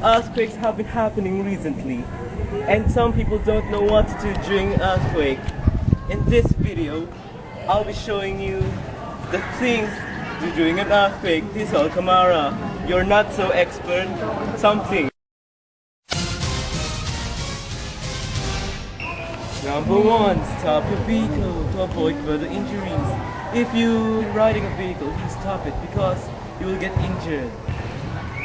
earthquakes have been happening recently, and some people don't know what to do during an earthquake. In this video, I'll be showing you the things to do during an earthquake. This is Kamara. You're not so expert. Something. Number one, stop your vehicle to avoid further injuries. If you're riding a vehicle, you stop it because you will get injured.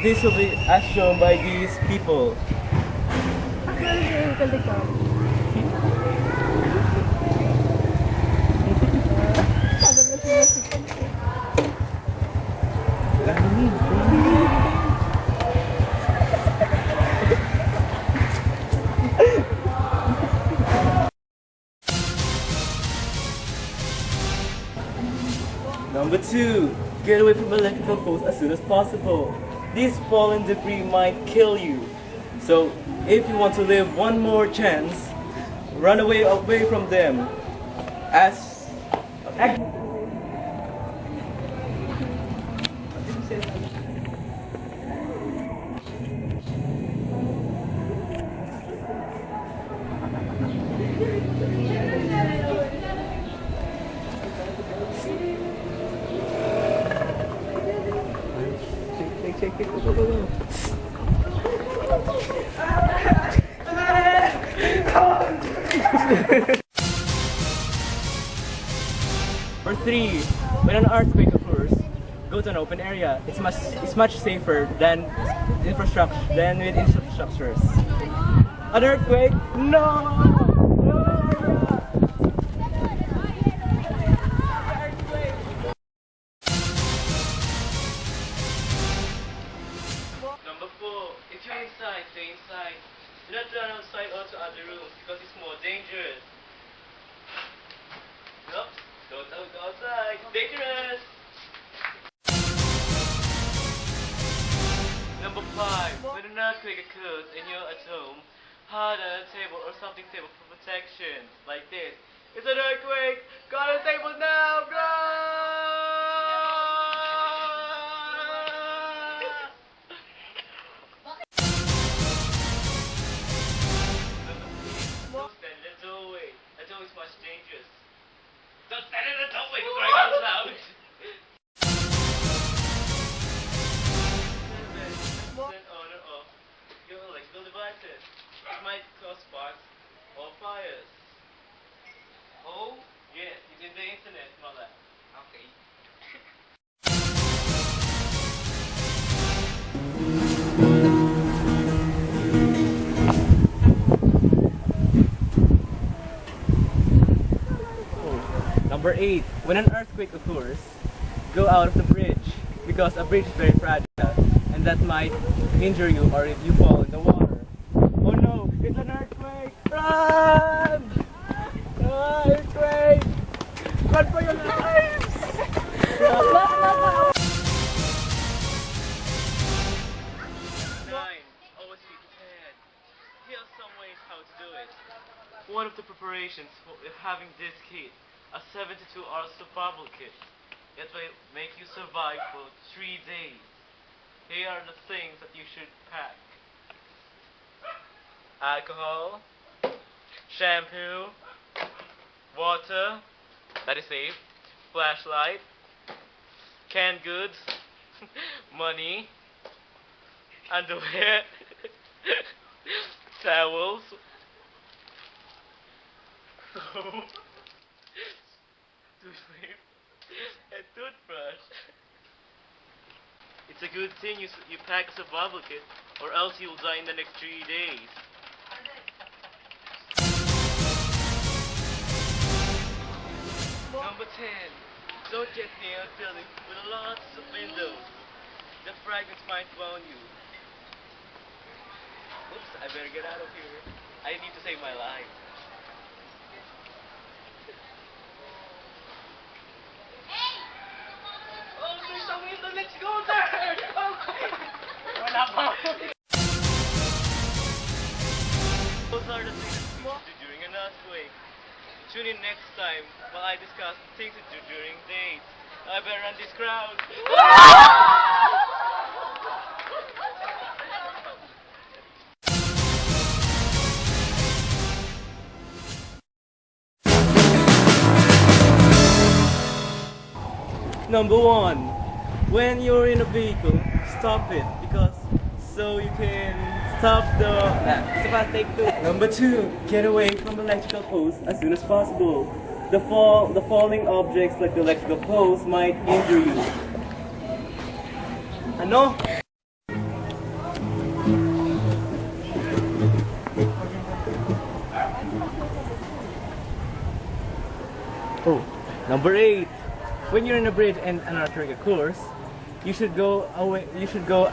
This will be as shown by these people. Number two, get away from electrical poles as soon as possible. These fallen debris might kill you. So, if you want to live one more chance, run away from them. Check it. Go. Number three, when an earthquake occurs, go to an open area. It's much safer than with infrastructures. An earthquake? No! Number four, if you're inside, stay inside. Do not run outside or to other rooms because it's more dangerous. Nope, don't go outside, it's dangerous. Number five, when an earthquake occurs and you're at home, hide on a table or something stable for protection, like this. It's an earthquake! Go on the table now! Go! Don't stand in the doorway. A door is much dangerous. Don't stand in the doorway! You're crying out loud! Turn on or off your electrical devices. It might cause sparks or fires. Oh, yes, using the internet, mother. Okay. Number 8. When an earthquake occurs, go out of the bridge because a bridge is very fragile and that might injure you or if you fall in the water. Oh no, it's an earthquake! Run! Earthquake! Run for your lives! Nine, always be prepared. Here are some ways how to do it. One of the preparations for having this kit, a 72-hour survival kit. It will make you survive for 3 days. Here are the things that you should pack. Alcohol, shampoo, water, that is safe, flashlight, canned goods, money, underwear, towels, soap, toothpaste, and toothbrush. It's a good thing you pack a survival kit, or else you'll die in the next 3 days. Number 10. Don't get near a building with lots of windows. The fragments might drown you. Oops, I better get out of here. I need to save my life. Oh, there's a window! Let's go there! Okay! Wala pa! Those are the things that you should do during an earthquake. Tune in next time while I discuss things to do during dates. I better run this crowd. Number one, when you're in a vehicle, stop it because so you can stop the. It's about take two. Number two, get away from electrical poles as soon as possible. The falling objects like the electrical poles might injure you. Ano? Oh, number 8. When you're in a bridge and an arterial course, you should go away. You should go